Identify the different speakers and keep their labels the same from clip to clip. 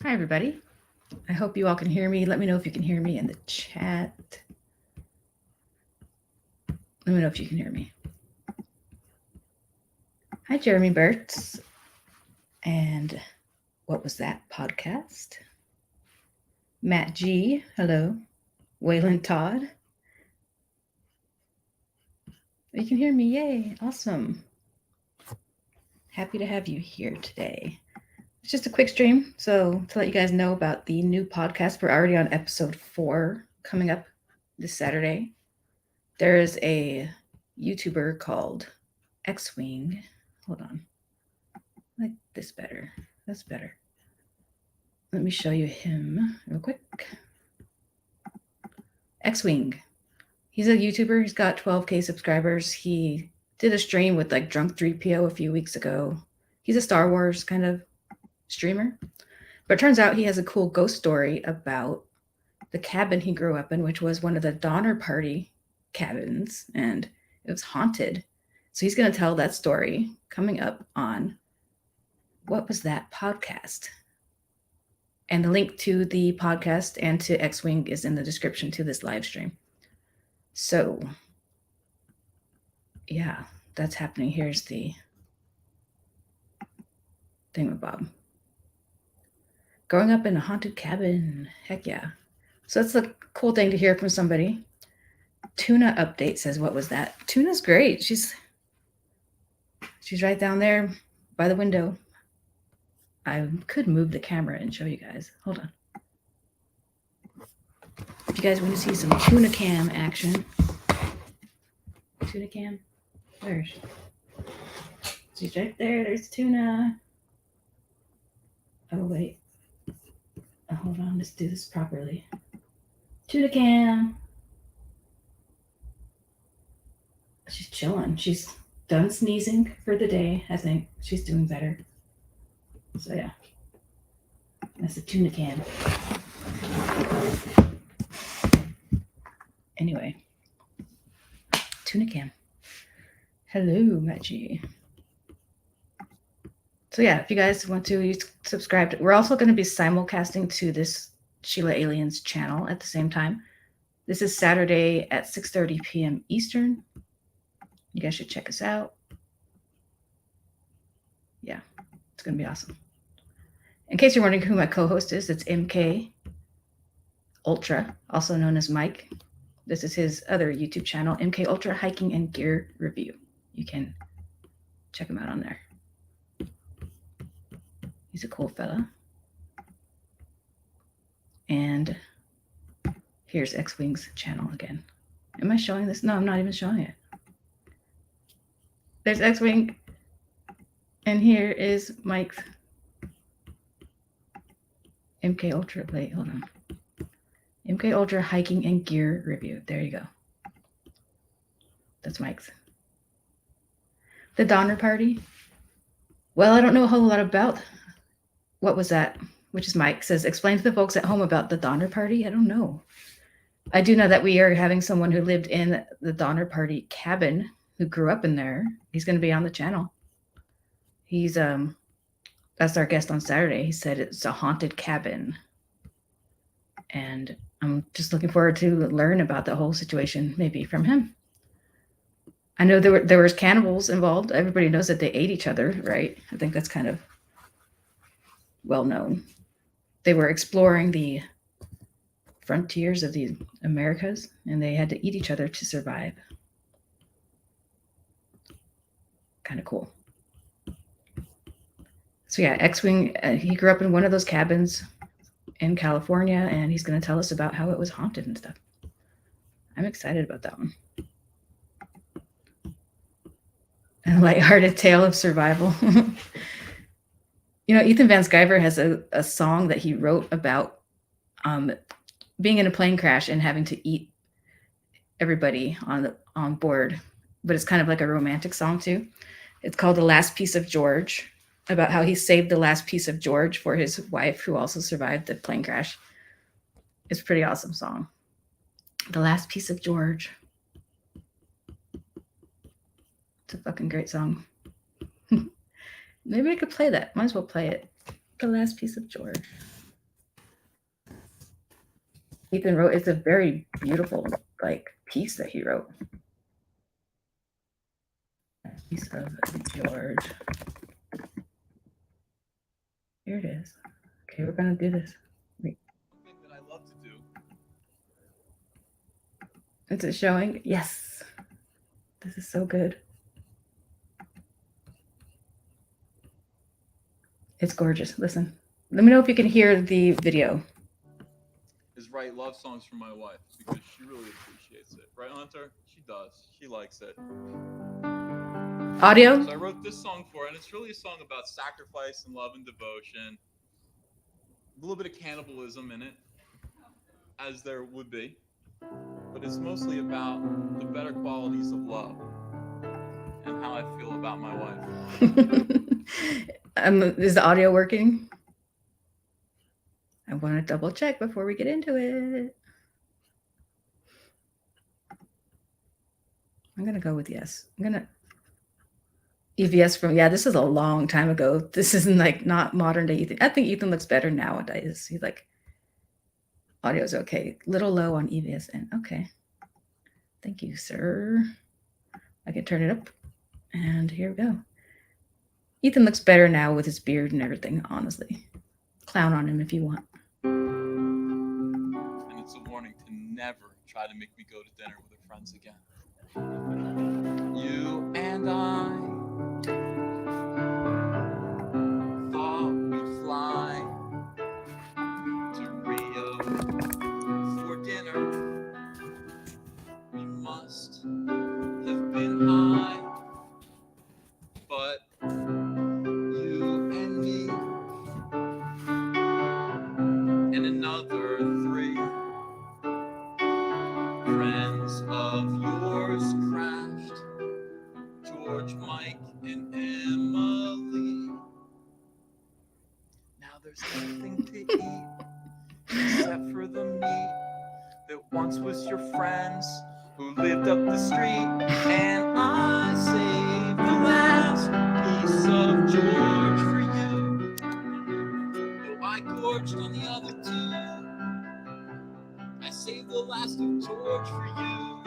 Speaker 1: Hi, everybody. I hope you all can hear me. Let me know if you can hear me in the chat. Let me know if you can hear me. Hi, Jeremy Burtz. And what was that podcast? Matt G. Hello. Waylon Todd. You can hear me. Yay. Awesome. Happy to have you here today. It's just a quick stream. So, to let you guys know about the new podcast, we're already on episode 4 coming up this Saturday. There is a YouTuber called X Wing. Hold on. Like this better. That's better. Let me show you him real quick. X-Wing. He's a YouTuber. He's got 12K subscribers. He did a stream with like Drunk 3PO a few weeks ago. He's a Star Wars kind of streamer. But it turns out he has a cool ghost story about the cabin he grew up in, which was one of the Donner Party cabins, and it was haunted. So he's going to tell that story coming up on What Was That podcast? And the link to the podcast and to X-Wing is in the description to this live stream. So, yeah, that's happening. Here's the thingamabob. Growing up in a haunted cabin. Heck yeah. So that's a cool thing to hear from somebody. Tuna update says, what was that? Tuna's great. She's right down there by the window. I could move the camera and show you guys. Hold on. If you guys want to see some tuna cam action. Tuna cam? Where's she? She's right there. There's tuna. Oh, wait. Oh, hold on. Let's do this properly. Tuna cam. She's chilling. She's done sneezing for the day. I think she's doing better. So, yeah. That's the tuna cam. Anyway. Tuna cam. Hello, Maggie. So yeah, if you guys want to subscribe, we're also going to be simulcasting to this Sheila Aliens channel at the same time. This is Saturday at 6:30 p.m. Eastern. You guys should check us out. Yeah, it's going to be awesome. In case you're wondering who my co-host is, it's MK Ultra, also known as Mike. This is his other YouTube channel, MK Ultra Hiking and Gear Review. You can check him out on there. He's a cool fella. And here's X-Wing's channel again. Am I showing this? No, I'm not even showing it. There's X-Wing. And here is Mike's MK Ultra. Wait, hold on. MK Ultra Hiking and Gear Review. There you go. That's Mike's. The Donner Party. Well, I don't know a whole lot about what was that, which is Mike says, explain to the folks at home about the Donner Party. I don't know. I do know that we are having someone who lived in the Donner Party cabin who grew up in there. He's going to be on the channel. He's that's our guest on Saturday. He said it's a haunted cabin. And I'm just looking forward to learn about the whole situation, maybe from him. I know there was cannibals involved. Everybody knows that they ate each other, right? I think that's kind of well known. They were exploring the frontiers of the Americas, and they had to eat each other to survive. Kind of cool. So yeah, X-Wing, he grew up in one of those cabins in California, and he's going to tell us about how it was haunted and stuff. I'm excited about that one. A lighthearted tale of survival. You know, Ethan Van Sciver has a song that he wrote about being in a plane crash and having to eat everybody on board, but it's kind of like a romantic song too. It's called The Last Piece of George, about how he saved the last piece of George for his wife who also survived the plane crash. It's a pretty awesome song. The Last Piece of George. It's a fucking great song. Maybe I could play that. Might as well play it. The Last Piece of George. Ethan wrote. It's a very beautiful piece that he wrote. Piece of George. Here it is. Okay, we're gonna do this. Wait.
Speaker 2: Something that I love to do.
Speaker 1: Is it showing? Yes. This is so good. It's gorgeous. Listen. Let me know if you can hear the video.
Speaker 2: Is write love songs for my wife because she really appreciates it. Right, Hunter? She does. She likes it.
Speaker 1: Audio?
Speaker 2: So I wrote this song for her, and it's really a song about sacrifice and love and devotion. A little bit of cannibalism in it, as there would be. But it's mostly about the better qualities of love and how I feel about my wife.
Speaker 1: Is the audio working? I want to double check before we get into it. I'm going to go with yes. I'm going to EVS from, yeah, this is a long time ago. This isn't not modern day Ethan. I think Ethan looks better nowadays. He's audio's okay. Little low on EVS and okay. Thank you, sir. I can turn it up. And here we go. Ethan looks better now with his beard and everything, honestly. Clown on him if you want.
Speaker 2: And it's a warning to never try to make me go to dinner with her friends again. You and I thought we'd fly to Rio for dinner. We must have been high, but you and me and another 3 friends of yours crashed. George, Mike, and Emily. Now there's nothing to eat except for the meat that once was your friends who lived up the street. And I saved the last piece of George for you, though I gorged on the other 2. I saved the last of George for you,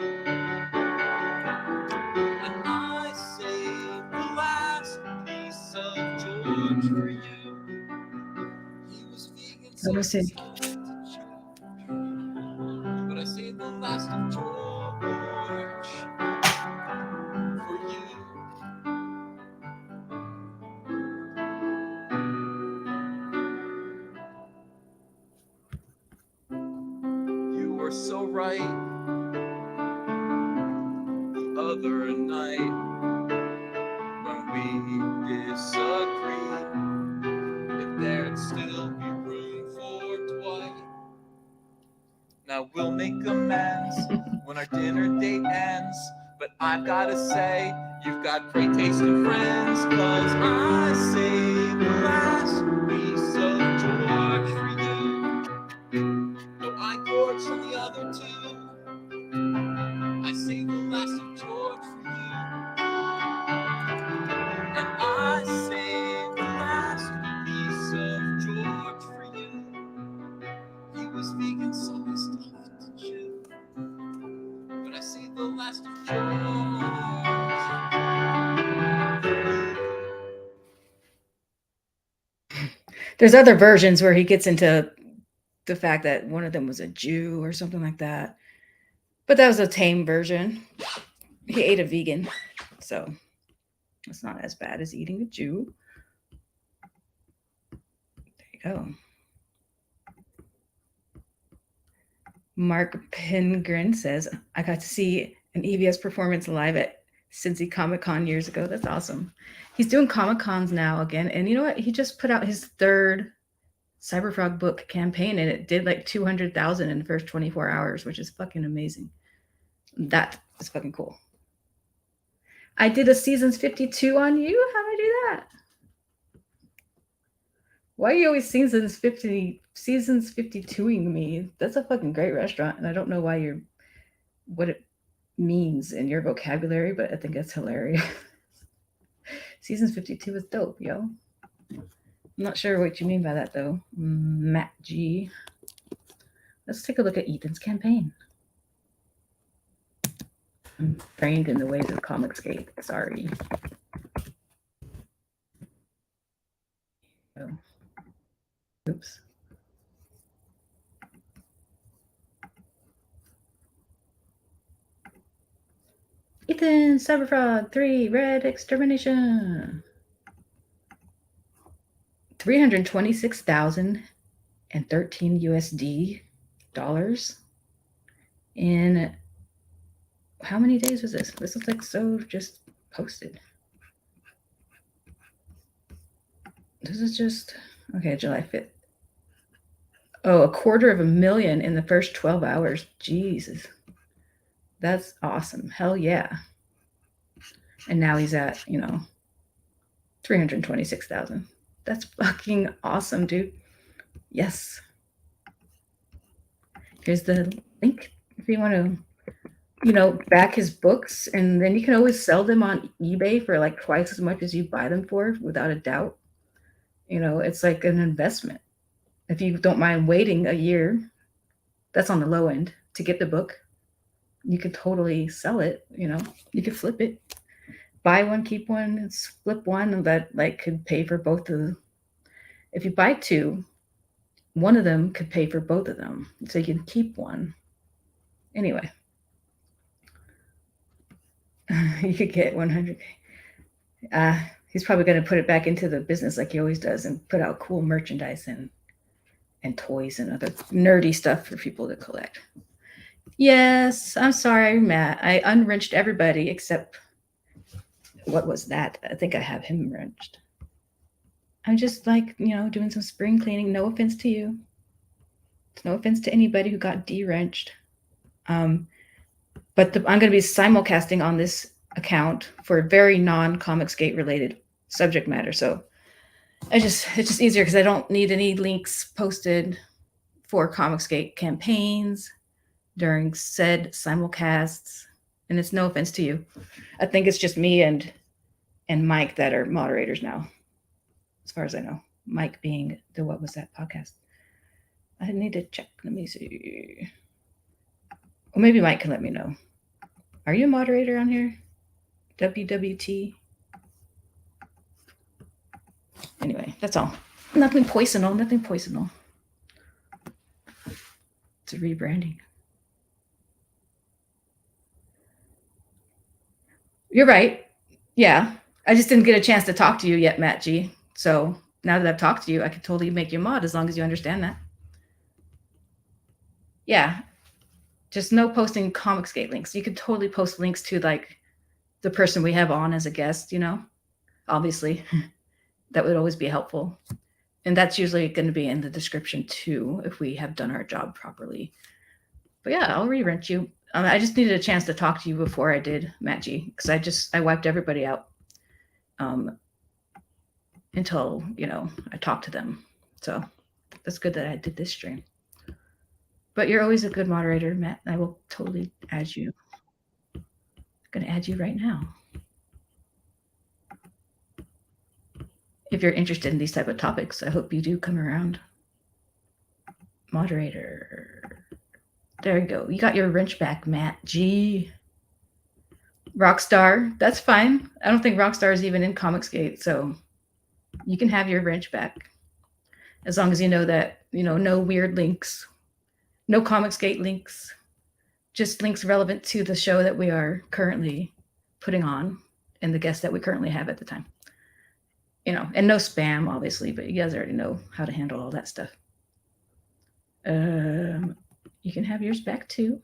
Speaker 2: and I saved the last piece of George for you. He was vegan, so
Speaker 1: Let me see.
Speaker 2: it's hard to chew. But I saved the last of George for you. You were so right the other night when we disagreed if there'd still be room for Dwight. Now we'll make amends when our dinner date ends, but I've gotta say you've got great taste in friends, 'cause I saved the last piece of George for you, though I gorged on the other 2. I saved the last of George for you, and I saved the last piece of George for you. He was vegan, so he's tough to chew, but I saved the last of George for you.
Speaker 1: There's other versions where he gets into the fact that one of them was a Jew or something like that. But that was a tame version. He ate a vegan, so it's not as bad as eating a Jew. There you go. Mark Pingrin says, I got to see an EVS performance live at Cincy Comic Con years ago. That's awesome. He's doing Comic Cons now again. And you know what? He just put out his 3rd Cyberfrog book campaign, and it did 200,000 in the first 24 hours, which is fucking amazing. That is fucking cool. I did a Seasons 52 on you. How'd I do that? Why are you always Seasons 52ing me? That's a fucking great restaurant, and I don't know what it means in your vocabulary, but I think it's hilarious. Seasons 52 is dope, yo. I'm not sure what you mean by that though, Matt G. Let's take a look at Ethan's campaign. I'm trained in the ways of Comicsgate. Sorry. Oh. Oops. Ethan, Cyberfrog 3, Red Extermination. 326,013 USD dollars in how many days was this? This looks like so just posted. This is just, okay, July 5th. Oh, $250,000 in the first 12 hours. Jesus. That's awesome. Hell yeah. And now he's at, 326,000. That's fucking awesome, dude. Yes. Here's the link if you want to, back his books, and then you can always sell them on eBay for like twice as much as you buy them for, without a doubt. It's like an investment. If you don't mind waiting a year, that's on the low end, to get the book, you could totally sell it. You could flip it, buy one, keep one, flip one, and that like could pay for both of. If you buy two, one of them could pay for both of them, so you can keep one. Anyway, you could get 100K. He's probably going to put it back into the business like he always does, and put out cool merchandise and toys and other nerdy stuff for people to collect. Yes, I'm sorry, Matt. I unwrenched everybody except, what was that? I think I have him wrenched. I'm just like, doing some spring cleaning. No offense to you. No offense to anybody who got de-wrenched. But I'm going to be simulcasting on this account for very non-Comicsgate related subject matter. So it's just easier because I don't need any links posted for Comicsgate campaigns during said simulcasts. And it's no offense to you. I think it's just me and Mike that are moderators now, as far as I know. Mike being the What Was That podcast. I need to check. Let me see. Well, maybe Mike can let me know. Are you a moderator on here? WWT? Anyway, that's all. Nothing poisonal. Nothing poisonal. It's a rebranding. You're right. Yeah. I just didn't get a chance to talk to you yet, Matt G. So now that I've talked to you, I could totally make you a mod, as long as you understand that. Yeah. Just no posting Comicsgate links. You could totally post links to like the person we have on as a guest, obviously. That would always be helpful. And that's usually going to be in the description too, if we have done our job properly. But yeah, I'll re-rent you. I just needed a chance to talk to you before I did, Matt G, because I wiped everybody out until, I talked to them. So that's good that I did this stream. But you're always a good moderator, Matt. I will totally add you. I'm going to add you right now. If you're interested in these type of topics, I hope you do come around. Moderator. There you go. You got your wrench back, Matt G. Rockstar. That's fine. I don't think Rockstar is even in Comicsgate, so you can have your wrench back. As long as you know that, no weird links, no Comicsgate links, just links relevant to the show that we are currently putting on and the guests that we currently have at the time. And no spam, obviously, but you guys already know how to handle all that stuff. You can have yours back too.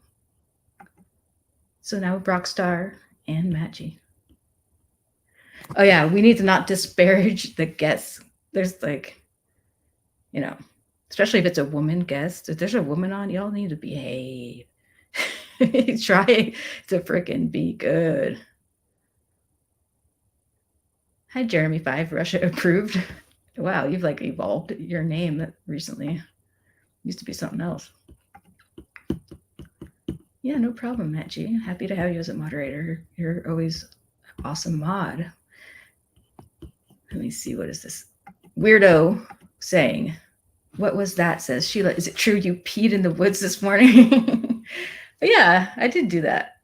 Speaker 1: So now Rockstar and Matt G. Oh yeah, we need to not disparage the guests. There's like, especially if it's a woman guest. If there's a woman on, y'all need to behave. Try to frickin' be good. Hi, Jeremy 5, Russia approved. Wow, you've like evolved your name recently. Used to be something else. Yeah, no problem, Matt G. Happy to have you as a moderator. You're always an awesome mod. Let me see, what is this weirdo saying? What was that? Says Sheila. Is it true you peed in the woods this morning? Yeah, I did do that.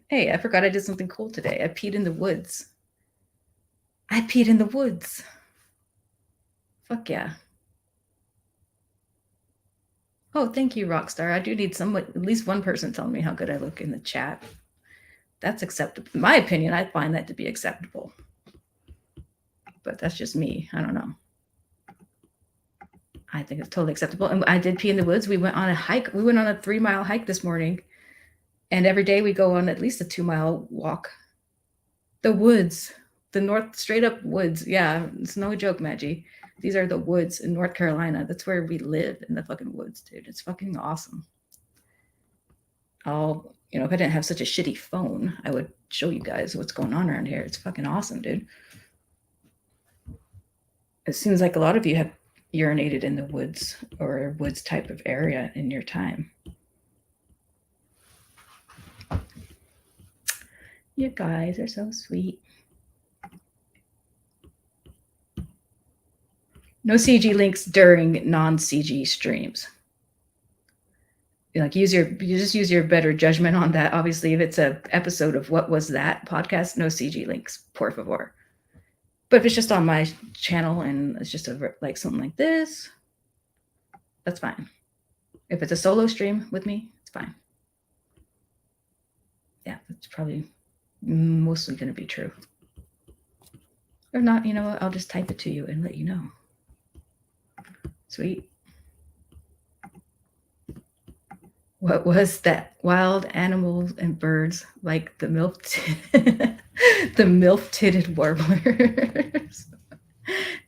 Speaker 1: Hey, I forgot I did something cool today. I peed in the woods. I peed in the woods. Fuck yeah. Oh, thank you, Rockstar. I do need at least one person telling me how good I look in the chat. That's acceptable. In my opinion, I find that to be acceptable. But that's just me. I don't know. I think it's totally acceptable. And I did pee in the woods. We went on a hike. We went on a 3-mile hike this morning. And every day we go on at least a 2-mile walk. The woods, the straight up woods. Yeah, it's no joke, Maggie. These are the woods in North Carolina. That's where we live, in the fucking woods, dude. It's fucking awesome. If I didn't have such a shitty phone, I would show you guys what's going on around here. It's fucking awesome, dude. It seems like a lot of you have urinated in the woods or a woods type of area in your time. You guys are so sweet. No CG links during non-CG streams. Like you just use your better judgment on that. Obviously, if it's an episode of What Was That podcast, no CG links, por favor. But if it's just on my channel and it's just like something like this, that's fine. If it's a solo stream with me, it's fine. Yeah, that's probably mostly going to be true. Or not, you know what? I'll just type it to you and let you know. Sweet. What was that? Wild animals and birds like the milf-titted warblers.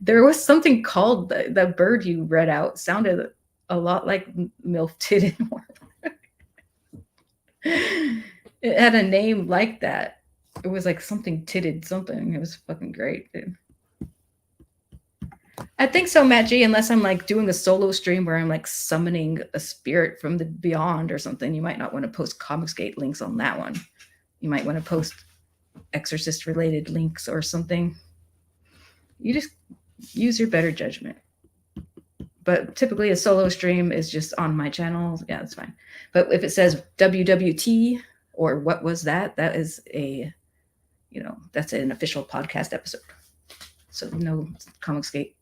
Speaker 1: There was something called the bird you read out sounded a lot like milf-titted warbler. It had a name like that. It was like something titted something. It was fucking great, dude. I think so, Matt G, unless I'm like doing a solo stream where I'm like summoning a spirit from the beyond or something. You might not want to post Comicsgate links on that one. You might want to post Exorcist related links or something. You just use your better judgment. But typically a solo stream is just on my channel. Yeah, that's fine. But if it says WWT or What Was That, that is that's an official podcast episode. So no Comicsgate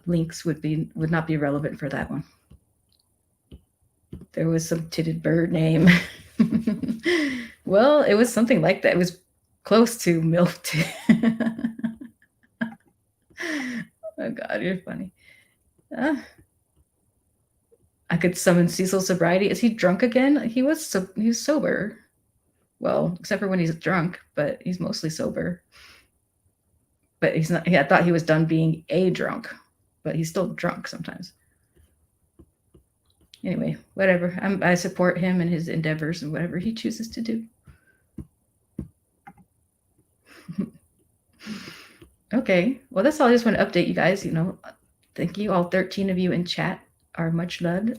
Speaker 1: links would not be relevant for that one. There was some titted bird name. Well, it was something like that. It was close to milk. Oh God, you're funny. I could summon Cecil Sobriety. Is he drunk again? He was sober. Well, except for when he's drunk, but he's mostly sober. But he's not. I thought he was done being a drunk, but he's still drunk sometimes. Anyway, whatever. I support him and his endeavors and whatever he chooses to do. Okay. Well, that's all. I just want to update you guys. Thank you. All 13 of you in chat are much loved.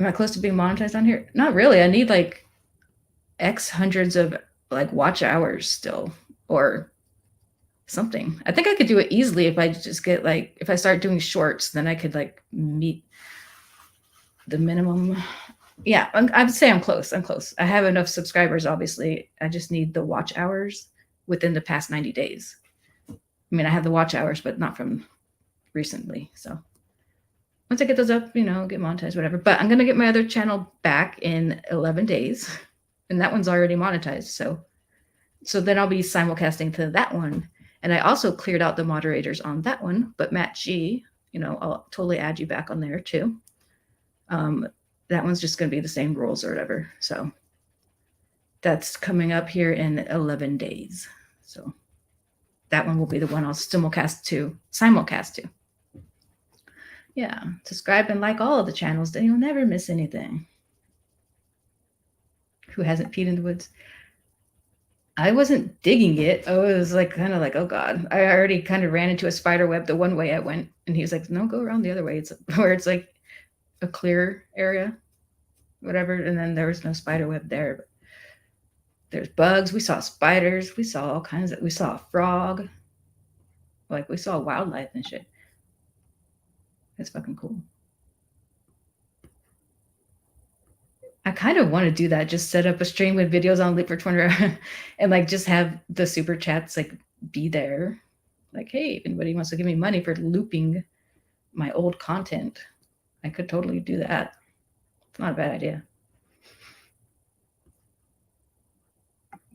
Speaker 1: Am I close to being monetized on here? Not really. I need like X hundreds of like watch hours still or something. I think I could do it easily if I just get if I start doing shorts, then I could like meet the minimum. Yeah, I would say I'm close. I have enough subscribers, obviously. I just need the watch hours within the past 90 days. I mean, I have the watch hours, but not from recently. So once I get those up, get monetized, whatever. But I'm going to get my other channel back in 11 days. And that one's already monetized. So then I'll be simulcasting to that one. And I also cleared out the moderators on that one. But Matt G, I'll totally add you back on there too. That one's just going to be the same rules or whatever. So that's coming up here in 11 days. So that one will be the one I'll simulcast to. Yeah, subscribe and like all of the channels, then you'll never miss anything. Who hasn't peed in the woods? I wasn't digging it. I was kind of like, oh God. I already kind of ran into a spider web the one way I went. And he was like, no, go around the other way. It's where it's like a clear area, whatever. And then there was no spider web there. But there's bugs. We saw spiders. We saw all kinds we saw a frog. Like we saw wildlife and shit. It's fucking cool. I kind of want to do that. Just set up a stream with videos on Leap for 20 and like just have the super chats like be there. Like, hey, if anybody wants to give me money for looping my old content, I could totally do that. It's not a bad idea.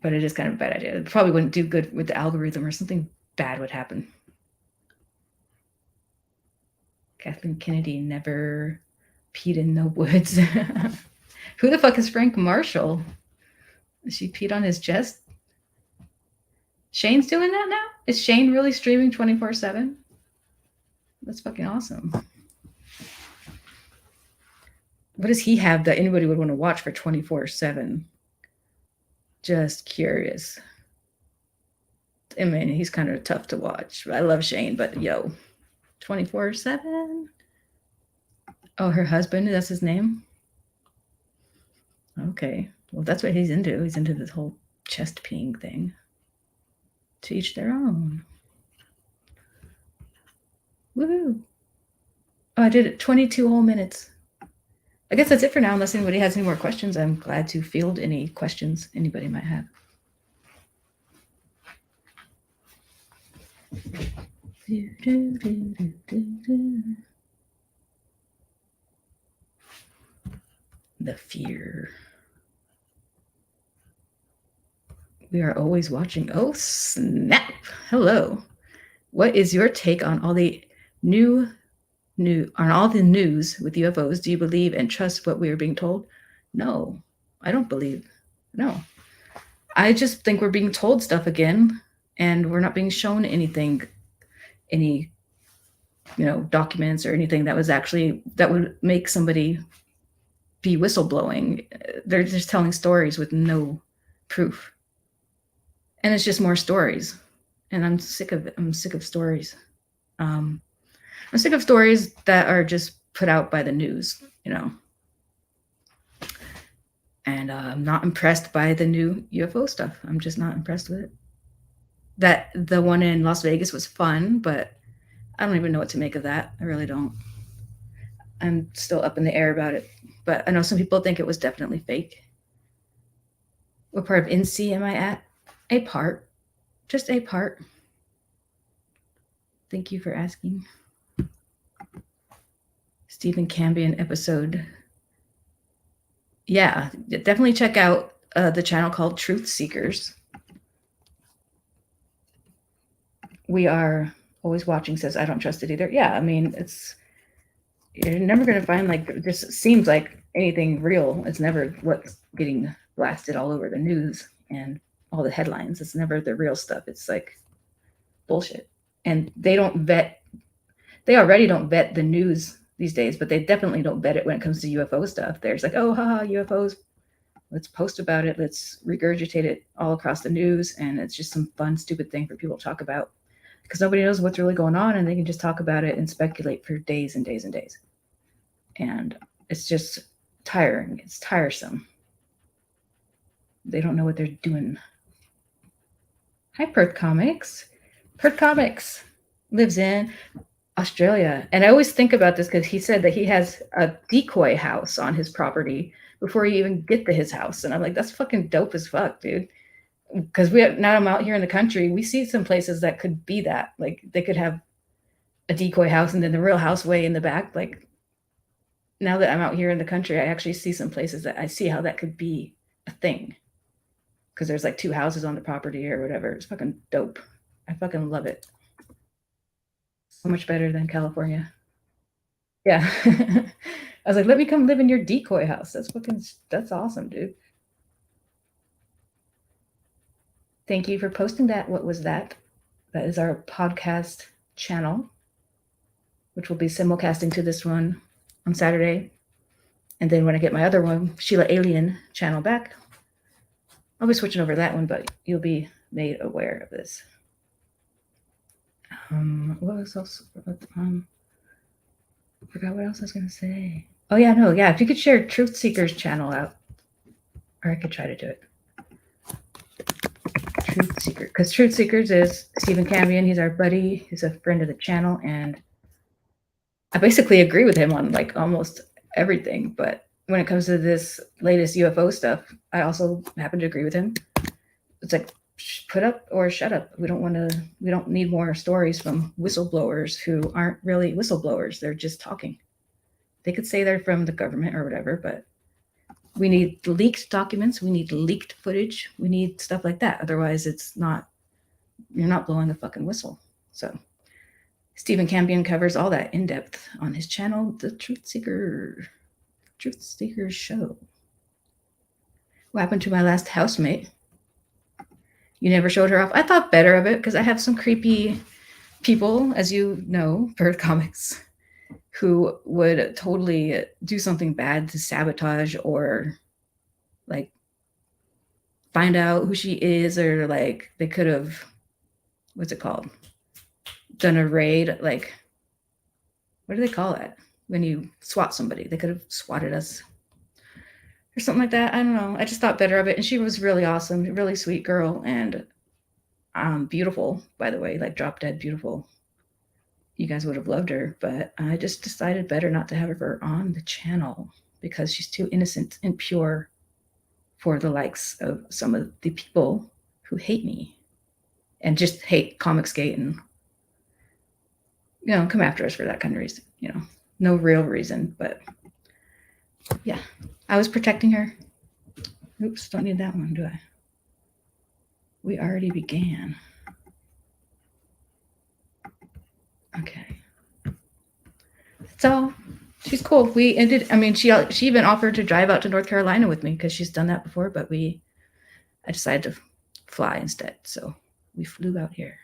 Speaker 1: But it is kind of a bad idea. It probably wouldn't do good with the algorithm, or something bad would happen. Kathleen Kennedy never peed in the woods. Who the fuck is Frank Marshall? She peed on his chest? Shane's doing that now? Is Shane really streaming 24/7? That's fucking awesome. What does he have that anybody would want to watch for 24/7? Just curious. I mean, he's kind of tough to watch. I love Shane, but yo, 24/7? Oh, her husband, that's his name? Okay. Well, that's what he's into. He's into this whole chest peeing thing. To each their own. Woohoo. Oh, I did it 22 whole minutes. I guess that's it for now, unless anybody has any more questions. I'm glad to field any questions anybody might have. The fear. We are always watching. Oh, snap. Hello. What is your take on all the news with UFOs? Do you believe and trust what we are being told? No, I don't believe. No. I just think we're being told stuff again, and we're not being shown anything, any, documents or anything that would make somebody be whistleblowing. They're just telling stories with no proof. And it's just more stories. And I'm sick of it. I'm sick of stories. I'm sick of stories that are just put out by the news, And I'm not impressed by the new UFO stuff. I'm just not impressed with it. That the one in Las Vegas was fun, but I don't even know what to make of that. I really don't. I'm still up in the air about it. But I know some people think it was definitely fake. What part of NC am I at? A part. Just a part. Thank you for asking. Stephen Cambion episode. Yeah, definitely check out the channel called Truth Seekers. We are always watching, says I don't trust it either. Yeah, I mean, you're never going to find this seems like anything real. It's never what's getting blasted all over the news and all the headlines. It's never the real stuff. It's like bullshit. And they already don't vet the news these days, but they definitely don't vet it when it comes to UFO stuff. There's like, oh, haha, UFOs. Let's post about it. Let's regurgitate it all across the news. And it's just some fun, stupid thing for people to talk about because nobody knows what's really going on, and they can just talk about it and speculate for days and days and days. And it's just tiring. It's tiresome. They don't know what they're doing. Hi, Perth Comics. Perth Comics lives in Australia. And I always think about this because he said that he has a decoy house on his property before you even get to his house. And I'm like, that's fucking dope as fuck, dude. Because now I'm out here in the country, we see some places that could be that. Like they could have a decoy house and then the real house way in the back. Like now that I'm out here in the country, I actually see some places that I see how that could be a thing. Because there's like 2 houses on the property or whatever. It's fucking dope. I fucking love it. So much better than California. Yeah. I was like, let me come live in your decoy house. That's awesome, dude. Thank you for posting that. What was that? That is our podcast channel, which will be simulcasting to this one on Saturday. And then when I get my other one, Sheila Alien channel back, I'll be switching over that one, but you'll be made aware of this. What was else? I forgot what else I was going to say. Oh, yeah, no. Yeah, if you could share Truth Seekers channel out, or I could try to do it. Truth Seeker, because Truth Seekers is Stephen Cambion. He's our buddy. He's a friend of the channel, and I basically agree with him on like almost everything. But when it comes to this latest UFO stuff, I also happen to agree with him. It's like, put up or shut up. We don't need more stories from whistleblowers who aren't really whistleblowers. They're just talking. They could say they're from the government or whatever, but we need leaked documents. We need leaked footage. We need stuff like that. Otherwise, you're not blowing a fucking whistle. So Stephen Cambion covers all that in depth on his channel, The Truth Seeker Show. What happened to my last housemate? You never showed her off. I thought better of it because I have some creepy people, as you know, Bird Comics, who would totally do something bad to sabotage or like find out who she is, or like they could have, what's it called? Done a raid, like, what do they call it? When you swat somebody, they could have swatted us or something like that. I don't know. I just thought better of it. And she was really awesome, really sweet girl, and beautiful, by the way, like drop dead beautiful. You guys would have loved her, but I just decided better not to have her on the channel because she's too innocent and pure for the likes of some of the people who hate me and just hate Comicsgate and, come after us for that kind of reason, no real reason, but yeah, I was protecting her. Oops, don't need that one, do I? We already began. Okay. So she's cool. We ended, she even offered to drive out to North Carolina with me because she's done that before, but I decided to fly instead. So we flew out here.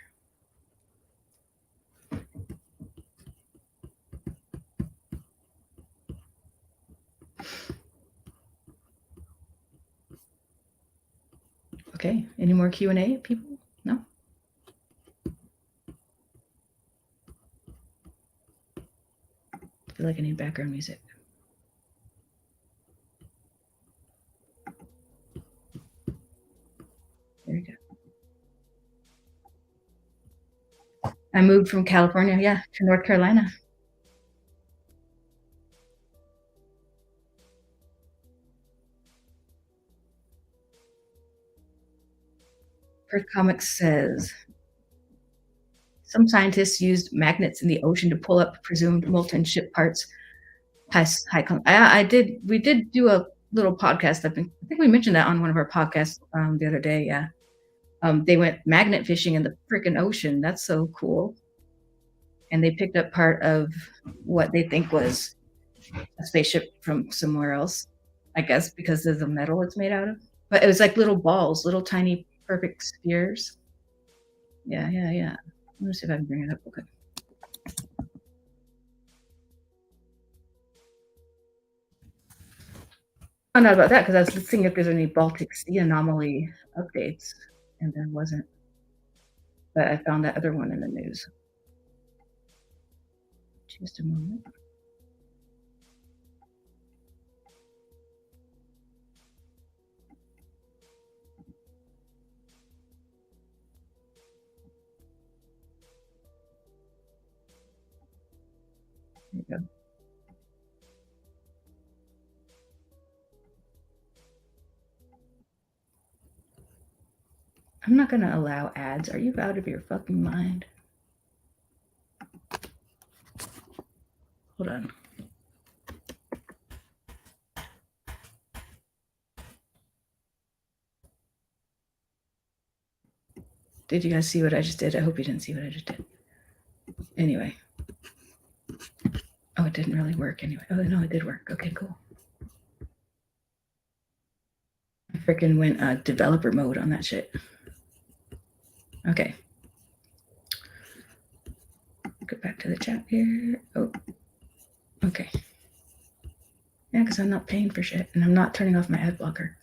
Speaker 1: Okay, any more Q&A, people? No? I feel like I need background music. There we go. I moved from California, to North Carolina. Earth Comics says, some scientists used magnets in the ocean to pull up presumed molten ship parts. We did do a little podcast. I think we mentioned that on one of our podcasts the other day. Yeah. They went magnet fishing in the freaking ocean. That's so cool. And they picked up part of what they think was a spaceship from somewhere else, I guess, because of the metal it's made out of. But it was like little balls, little tiny perfect spheres. Yeah. Let me see if I can bring it up real quick. Found out about that because I was seeing if there's any Baltic Sea anomaly updates, and there wasn't. But I found that other one in the news. Just a moment. There you go. I'm not going to allow ads. Are you out of your fucking mind? Hold on. Did you guys see what I just did? I hope you didn't see what I just did. Anyway. Oh, it didn't really work anyway. Oh, no, it did work. Okay, cool. I freaking went developer mode on that shit. Okay. Go back to the chat here. Oh, okay. Yeah, because I'm not paying for shit and I'm not turning off my ad blocker.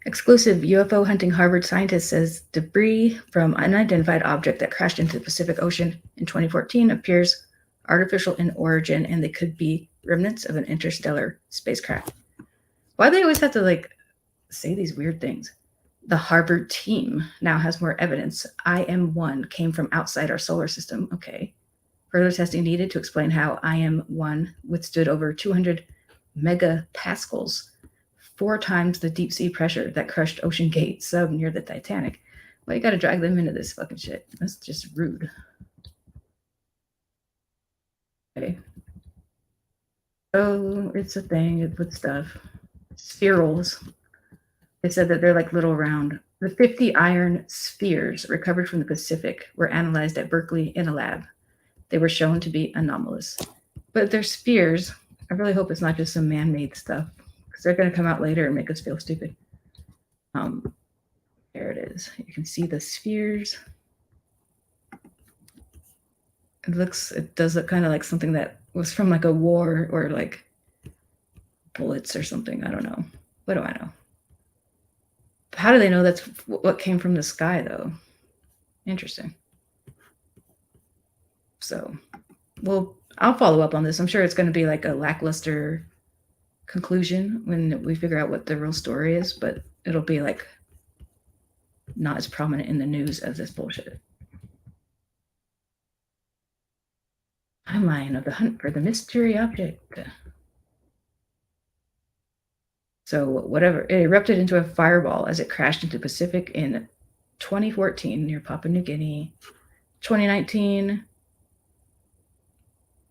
Speaker 1: Exclusive UFO hunting Harvard scientist says debris from unidentified object that crashed into the Pacific Ocean in 2014 appears artificial in origin, and they could be remnants of an interstellar spacecraft. Why do they always have to like say these weird things? The Harvard team now has more evidence. IM-1 came from outside our solar system. Okay. Further testing needed to explain how IM-1 withstood over 200 megapascals, 4 times the deep sea pressure that crushed Ocean Gate sub near the Titanic. Well, you gotta drag them into this fucking shit. That's just rude. Okay. Oh, it's a thing with stuff. Spherules. They said that they're like little round. The 50 iron spheres recovered from the Pacific were analyzed at Berkeley in a lab. They were shown to be anomalous. But they're spheres. I really hope it's not just some man-made stuff, because they're going to come out later and make us feel stupid. There it is. You can see the spheres. It does look kind of like something that was from like a war or like bullets or something. I don't know. What do I know? How do they know that's what came from the sky, though? Interesting. So, well, I'll follow up on this. I'm sure it's going to be like a lackluster conclusion when we figure out what the real story is, but it'll be like not as prominent in the news as this bullshit. Timeline of the hunt for the mystery object. So whatever, it erupted into a fireball as it crashed into Pacific in 2014 near Papua New Guinea. 2019,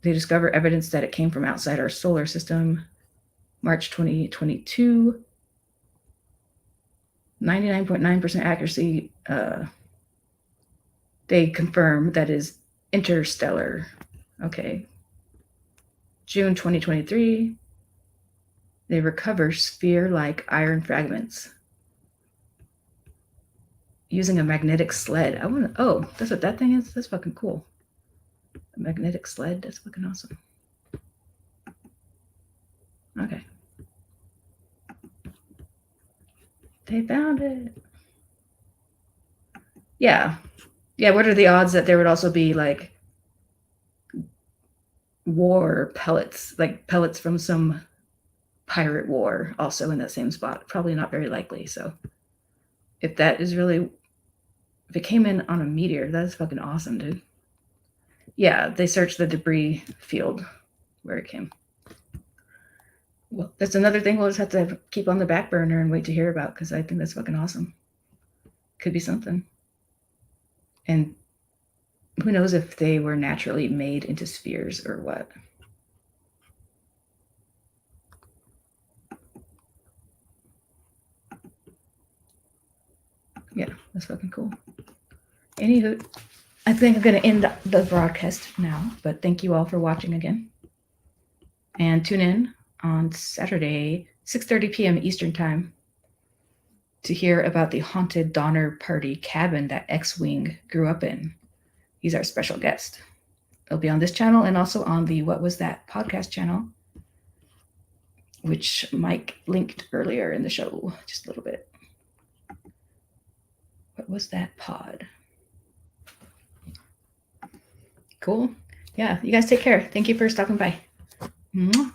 Speaker 1: they discover evidence that it came from outside our solar system. March 2022, 99.9% accuracy. They confirm that is interstellar. Okay. June 2023, they recover sphere-like iron fragments using a magnetic sled. Oh, that's what that thing is? That's fucking cool. A magnetic sled, that's fucking awesome. Okay. They found it. Yeah. Yeah, what are the odds that there would also be like war pellets, like pellets from some pirate war also in that same spot? Probably not very likely. So if it came in on a meteor, that's fucking awesome, dude. Yeah, they searched the debris field where it came. Well, that's another thing we'll just have to keep on the back burner and wait to hear about, because I think that's fucking awesome. Could be something. And who knows if they were naturally made into spheres or what. Yeah, that's fucking cool. Anywho, I think I'm going to end the broadcast now, but thank you all for watching again. And tune in on Saturday, 6:30 p.m. Eastern Time, to hear about the haunted Donner Party cabin that X-Wing grew up in. He's our special guest. It'll be on this channel and also on the What Was That podcast channel, which Mike linked earlier in the show, just a little bit. What was that pod? Cool. Yeah, you guys take care. Thank you for stopping by. Mwah.